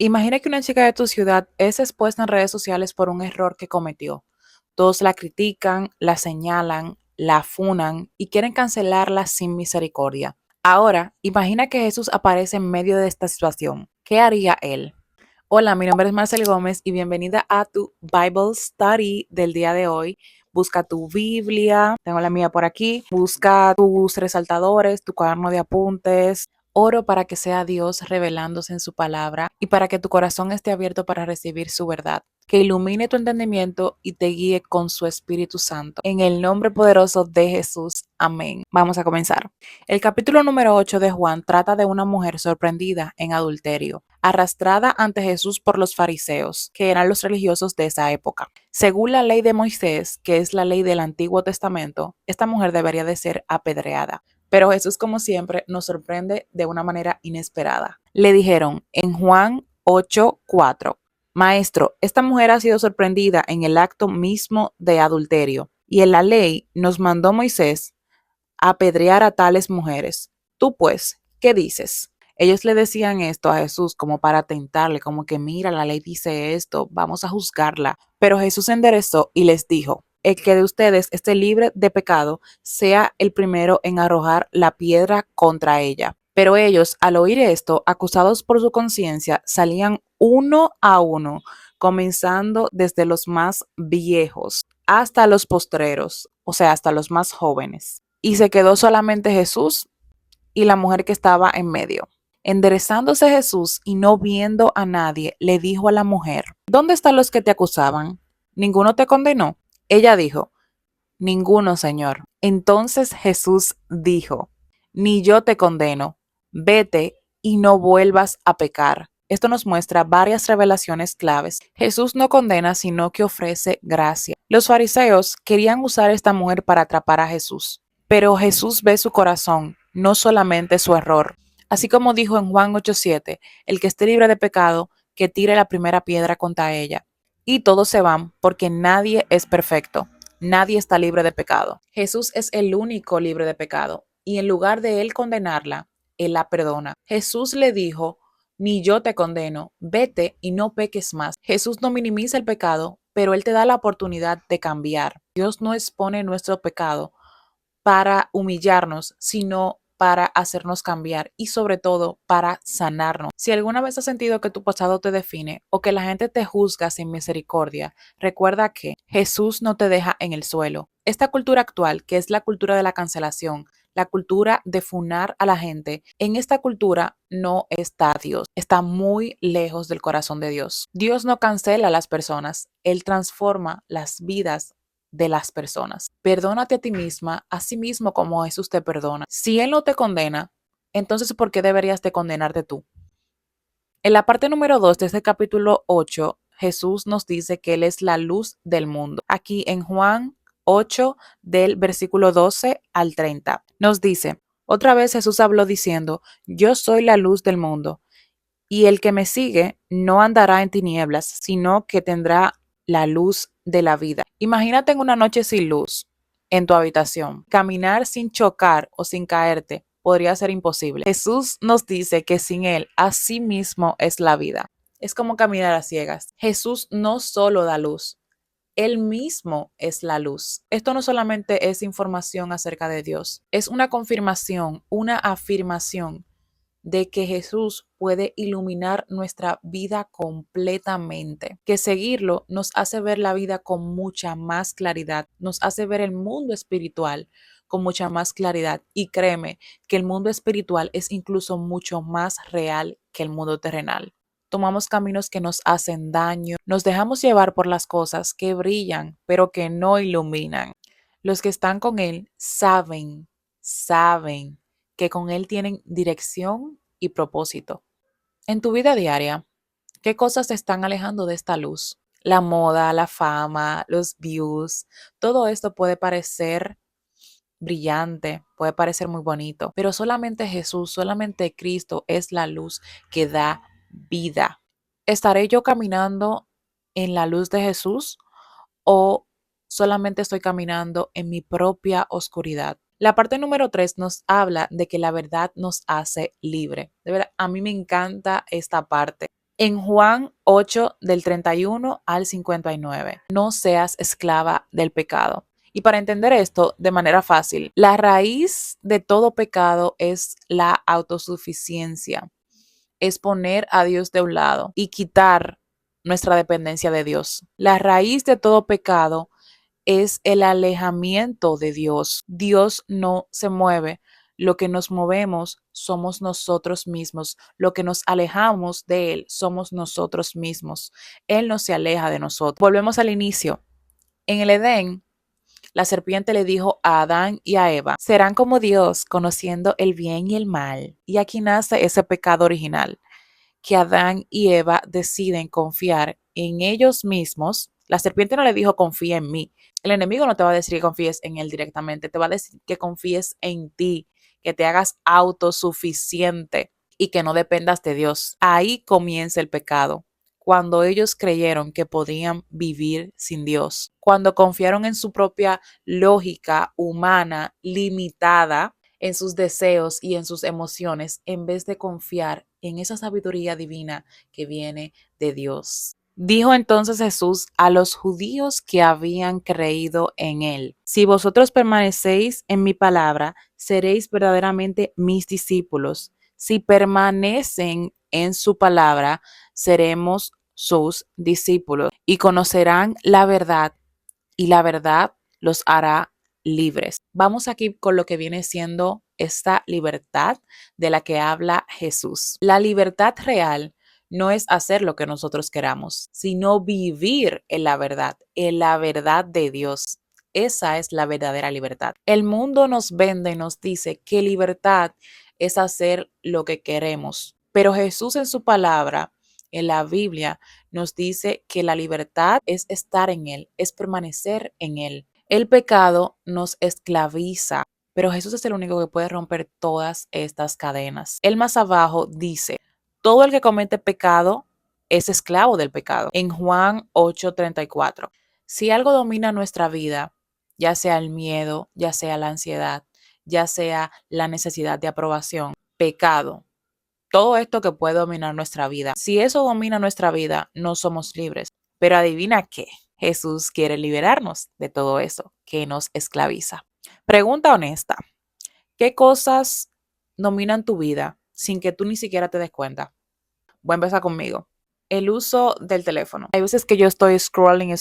Imagina que una chica de tu ciudad es expuesta en redes sociales por un error que cometió. Todos la critican, la señalan, la funan y quieren cancelarla sin misericordia. Ahora, imagina que Jesús aparece en medio de esta situación. ¿Qué haría él? Hola, mi nombre es Marcel Gómez y bienvenida a tu Bible Study del día de hoy. Busca tu Biblia, tengo la mía por aquí, busca tus resaltadores, tu cuaderno de apuntes. Oro para que sea Dios revelándose en su palabra y para que tu corazón esté abierto para recibir su verdad, que ilumine tu entendimiento y te guíe con su Espíritu Santo. En el nombre poderoso de Jesús. Amén. Vamos a comenzar. El capítulo número 8 de Juan trata de una mujer sorprendida en adulterio, arrastrada ante Jesús por los fariseos, que eran los religiosos de esa época. Según la ley de Moisés, que es la ley del Antiguo Testamento, esta mujer debería de ser apedreada. Pero Jesús, como siempre, nos sorprende de una manera inesperada. Le dijeron en Juan 8:4, Maestro, esta mujer ha sido sorprendida en el acto mismo de adulterio, y en la ley nos mandó Moisés apedrear a tales mujeres. Tú pues, ¿qué dices? Ellos le decían esto a Jesús como para tentarle, como que mira, la ley dice esto, vamos a juzgarla. Pero Jesús se enderezó y les dijo, el que de ustedes esté libre de pecado, sea el primero en arrojar la piedra contra ella. Pero ellos, al oír esto, acusados por su conciencia, salían uno a uno, comenzando desde los más viejos hasta los postreros, o sea, hasta los más jóvenes. Y se quedó solamente Jesús y la mujer que estaba en medio. Enderezándose Jesús y no viendo a nadie, le dijo a la mujer, ¿dónde están los que te acusaban? ¿Ninguno te condenó? Ella dijo, ninguno, Señor. Entonces Jesús dijo, ni yo te condeno, vete y no vuelvas a pecar. Esto nos muestra varias revelaciones claves. Jesús no condena, sino que ofrece gracia. Los fariseos querían usar a esta mujer para atrapar a Jesús, pero Jesús ve su corazón, no solamente su error. Así como dijo en Juan 8:7, el que esté libre de pecado, que tire la primera piedra contra ella. Y todos se van porque nadie es perfecto. Nadie está libre de pecado. Jesús es el único libre de pecado y en lugar de él condenarla, él la perdona. Jesús le dijo, ni yo te condeno, vete y no peques más. Jesús no minimiza el pecado, pero él te da la oportunidad de cambiar. Dios no expone nuestro pecado para humillarnos, sino para hacernos cambiar y sobre todo para sanarnos. Si alguna vez has sentido que tu pasado te define o que la gente te juzga sin misericordia, recuerda que Jesús no te deja en el suelo. Esta cultura actual, que es la cultura de la cancelación, la cultura de funar a la gente, en esta cultura no está Dios, está muy lejos del corazón de Dios. Dios no cancela a las personas, Él transforma las vidas de las personas. Perdónate a ti misma, a sí mismo como Jesús te perdona. Si Él no te condena, entonces ¿por qué deberías de condenarte tú? En la parte número 2 de este capítulo 8, Jesús nos dice que Él es la luz del mundo. Aquí en Juan 8, del versículo 12 al 30, nos dice, otra vez Jesús habló diciendo, yo soy la luz del mundo, y el que me sigue no andará en tinieblas, sino que tendrá la luz de la vida. Imagínate en una noche sin luz en tu habitación. Caminar sin chocar o sin caerte podría ser imposible. Jesús nos dice que sin Él, así mismo es la vida. Es como caminar a ciegas. Jesús no solo da luz, Él mismo es la luz. Esto no solamente es información acerca de Dios, es una confirmación, una afirmación de que Jesús puede iluminar nuestra vida completamente, que seguirlo nos hace ver la vida con mucha más claridad, nos hace ver el mundo espiritual con mucha más claridad y créeme que el mundo espiritual es incluso mucho más real que el mundo terrenal. Tomamos caminos que nos hacen daño, nos dejamos llevar por las cosas que brillan pero que no iluminan. Los que están con Él saben que con Él tienen dirección y propósito. En tu vida diaria, ¿qué cosas te están alejando de esta luz? La moda, la fama, los views, todo esto puede parecer brillante, puede parecer muy bonito, pero solamente Jesús, solamente Cristo es la luz que da vida. ¿Estaré yo caminando en la luz de Jesús o solamente estoy caminando en mi propia oscuridad? La parte número 3 nos habla de que la verdad nos hace libre. De verdad, a mí me encanta esta parte. En Juan 8, del 31 al 59, no seas esclava del pecado. Y para entender esto de manera fácil, la raíz de todo pecado es la autosuficiencia, es poner a Dios de un lado y quitar nuestra dependencia de Dios. La raíz de todo pecado es el alejamiento de Dios. Dios no se mueve. Lo que nos movemos somos nosotros mismos. Lo que nos alejamos de Él somos nosotros mismos. Él no se aleja de nosotros. Volvemos al inicio. En el Edén, la serpiente le dijo a Adán y a Eva, serán como Dios, conociendo el bien y el mal. Y aquí nace ese pecado original, que Adán y Eva deciden confiar en ellos mismos. La serpiente no le dijo confía en mí. El enemigo no te va a decir que confíes en él directamente, te va a decir que confíes en ti, que te hagas autosuficiente y que no dependas de Dios. Ahí comienza el pecado. Cuando ellos creyeron que podían vivir sin Dios, cuando confiaron en su propia lógica humana limitada, en sus deseos y en sus emociones, en vez de confiar en esa sabiduría divina que viene de Dios. Dijo entonces Jesús a los judíos que habían creído en él, si vosotros permanecéis en mi palabra, seréis verdaderamente mis discípulos. Si permanecen en su palabra, seremos sus discípulos y conocerán la verdad y la verdad los hará libres. Vamos aquí con lo que viene siendo esta libertad de la que habla Jesús. La libertad real no es hacer lo que nosotros queramos, sino vivir en la verdad de Dios. Esa es la verdadera libertad. El mundo nos vende y nos dice que libertad es hacer lo que queremos, pero Jesús en su palabra, en la Biblia, nos dice que la libertad es estar en Él, es permanecer en Él. El pecado nos esclaviza, pero Jesús es el único que puede romper todas estas cadenas. Él más abajo dice, todo el que comete pecado es esclavo del pecado. En Juan 8:34. Si algo domina nuestra vida, ya sea el miedo, ya sea la ansiedad, ya sea la necesidad de aprobación, pecado, todo esto que puede dominar nuestra vida. Si eso domina nuestra vida, no somos libres. Pero adivina qué, Jesús quiere liberarnos de todo eso que nos esclaviza. Pregunta honesta, ¿qué cosas dominan tu vida sin que tú ni siquiera te des cuenta? Voy a empezar conmigo. El uso del teléfono. Hay veces que yo estoy scrolling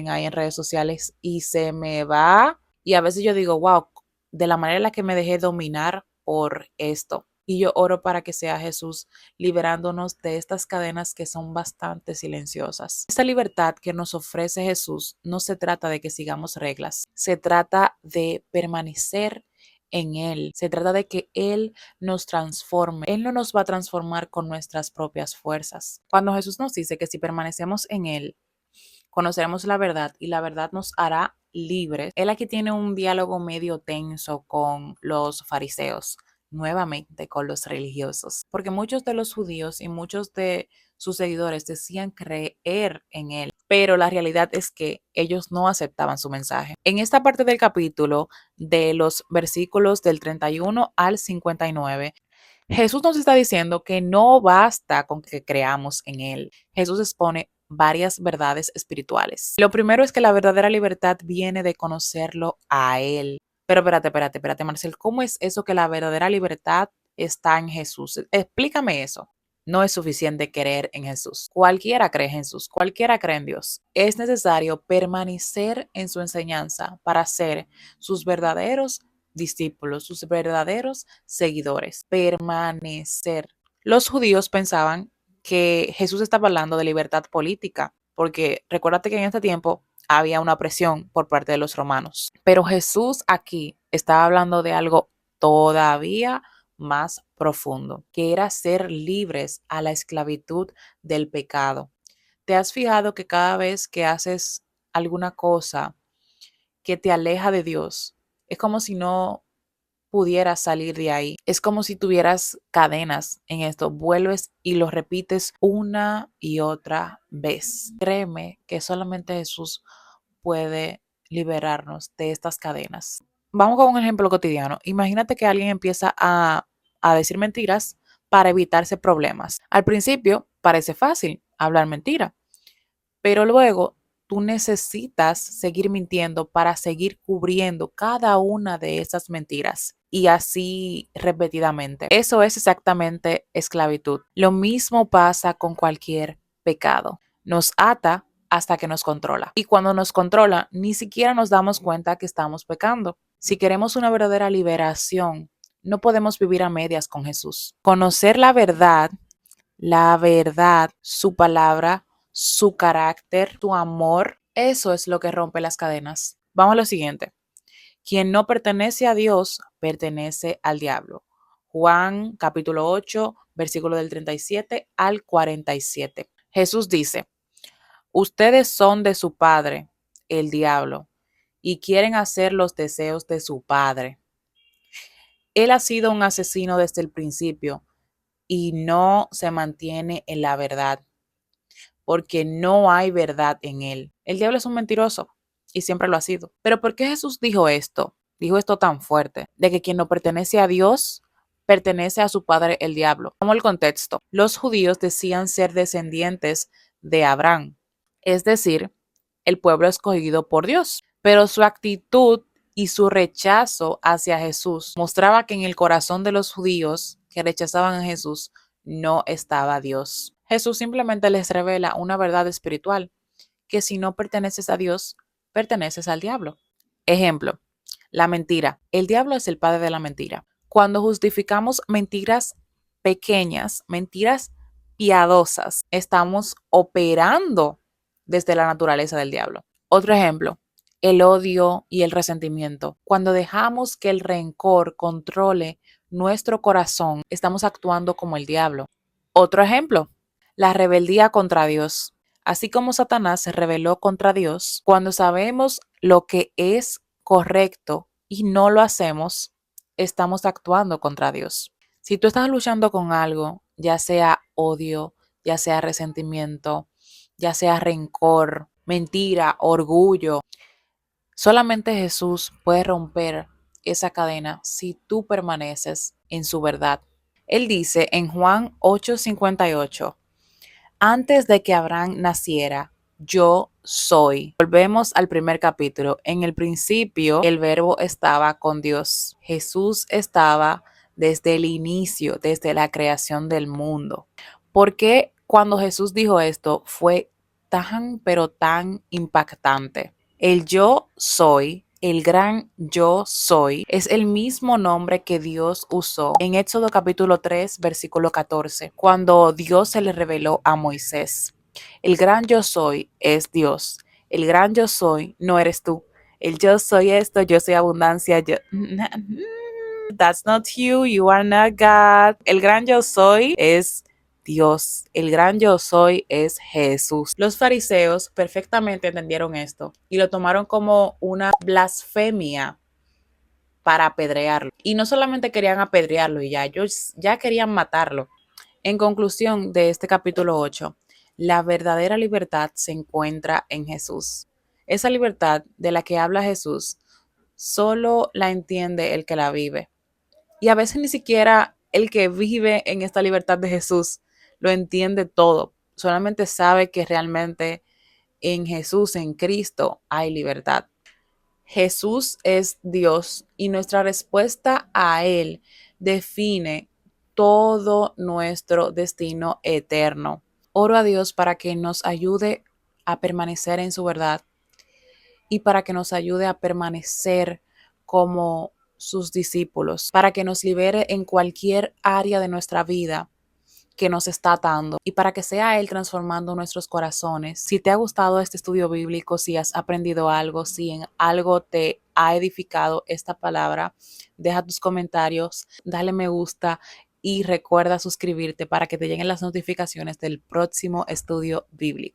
ahí en redes sociales y se me va. Y a veces yo digo, wow, de la manera en la que me dejé dominar por esto. Y yo oro para que sea Jesús liberándonos de estas cadenas que son bastante silenciosas. Esta libertad que nos ofrece Jesús no se trata de que sigamos reglas, se trata de permanecer en Él, se trata de que Él nos transforme. Él no nos va a transformar con nuestras propias fuerzas. Cuando Jesús nos dice que si permanecemos en Él, conoceremos la verdad y la verdad nos hará libres. Él aquí tiene un diálogo medio tenso con los fariseos, nuevamente con los religiosos, porque muchos de los judíos y muchos de sus seguidores decían creer en él, pero la realidad es que ellos no aceptaban su mensaje. En esta parte del capítulo, de los versículos del 31 al 59, Jesús nos está diciendo que no basta con que creamos en Él. Jesús expone varias verdades espirituales. Lo primero es que la verdadera libertad viene de conocerlo a Él. Pero espérate, Marcel, ¿cómo es eso que la verdadera libertad está en Jesús? Explícame eso. No es suficiente creer en Jesús. Cualquiera cree en Jesús, cualquiera cree en Dios. Es necesario permanecer en su enseñanza para ser sus verdaderos discípulos, sus verdaderos seguidores. Permanecer. Los judíos pensaban que Jesús estaba hablando de libertad política, porque recuérdate que en este tiempo había una presión por parte de los romanos. Pero Jesús aquí estaba hablando de algo todavía más profundo, que era ser libres a la esclavitud del pecado. ¿Te has fijado que cada vez que haces alguna cosa que te aleja de Dios, es como si no pudieras salir de ahí? Es como si tuvieras cadenas en esto. Vuelves y lo repites una y otra vez. Créeme que solamente Jesús puede liberarnos de estas cadenas. Vamos con un ejemplo cotidiano. Imagínate que alguien empieza a decir mentiras para evitarse problemas. Al principio parece fácil hablar mentira, pero luego tú necesitas seguir mintiendo para seguir cubriendo cada una de esas mentiras y así repetidamente. Eso es exactamente esclavitud. Lo mismo pasa con cualquier pecado. Nos ata hasta que nos controla. Y cuando nos controla, ni siquiera nos damos cuenta que estamos pecando. Si queremos una verdadera liberación, no podemos vivir a medias con Jesús. Conocer la verdad, su palabra, su carácter, su amor, eso es lo que rompe las cadenas. Vamos a lo siguiente. Quien no pertenece a Dios, pertenece al diablo. Juan capítulo 8, versículo del 37 al 47. Jesús dice, ustedes son de su padre, el diablo, y quieren hacer los deseos de su padre. Él ha sido un asesino desde el principio y no se mantiene en la verdad, porque no hay verdad en él. El diablo es un mentiroso y siempre lo ha sido. Pero ¿por qué Jesús dijo esto? Dijo esto tan fuerte, de que quien no pertenece a Dios, pertenece a su padre el diablo. Como el contexto, los judíos decían ser descendientes de Abraham, es decir, el pueblo escogido por Dios. Pero su actitud y su rechazo hacia Jesús mostraba que en el corazón de los judíos que rechazaban a Jesús no estaba Dios. Jesús simplemente les revela una verdad espiritual, que si no perteneces a Dios, perteneces al diablo. Ejemplo, la mentira. El diablo es el padre de la mentira. Cuando justificamos mentiras pequeñas, mentiras piadosas, estamos operando desde la naturaleza del diablo. Otro ejemplo, el odio y el resentimiento. Cuando dejamos que el rencor controle nuestro corazón, estamos actuando como el diablo. Otro ejemplo, la rebeldía contra Dios. Así como Satanás se rebeló contra Dios, cuando sabemos lo que es correcto y no lo hacemos, estamos actuando contra Dios. Si tú estás luchando con algo, ya sea odio, ya sea resentimiento, ya sea rencor, mentira, orgullo, solamente Jesús puede romper esa cadena si tú permaneces en su verdad. Él dice en Juan 8:58, antes de que Abraham naciera, yo soy. Volvemos al primer capítulo. En el principio, el verbo estaba con Dios. Jesús estaba desde el inicio, desde la creación del mundo. ¿Por qué cuando Jesús dijo esto fue tan, pero tan impactante? El yo soy, el gran yo soy, es el mismo nombre que Dios usó en Éxodo capítulo 3, versículo 14, cuando Dios se le reveló a Moisés. El gran yo soy es Dios. El gran yo soy no eres tú. El yo soy esto, yo soy abundancia. That's not you are not God. El gran yo soy es Dios. El gran yo soy es Jesús. Los fariseos perfectamente entendieron esto y lo tomaron como una blasfemia para apedrearlo. Y no solamente querían apedrearlo y ya, ellos ya querían matarlo. En conclusión de este capítulo 8, la verdadera libertad se encuentra en Jesús. Esa libertad de la que habla Jesús solo la entiende el que la vive. Y a veces ni siquiera el que vive en esta libertad de Jesús lo entiende todo. Solamente sabe que realmente en Jesús, en Cristo, hay libertad. Jesús es Dios y nuestra respuesta a Él define todo nuestro destino eterno. Oro a Dios para que nos ayude a permanecer en su verdad y para que nos ayude a permanecer como sus discípulos, para que nos libere en cualquier área de nuestra vida que nos está atando y para que sea Él transformando nuestros corazones. Si te ha gustado este estudio bíblico, si has aprendido algo, si en algo te ha edificado esta palabra, deja tus comentarios, dale me gusta y recuerda suscribirte para que te lleguen las notificaciones del próximo estudio bíblico.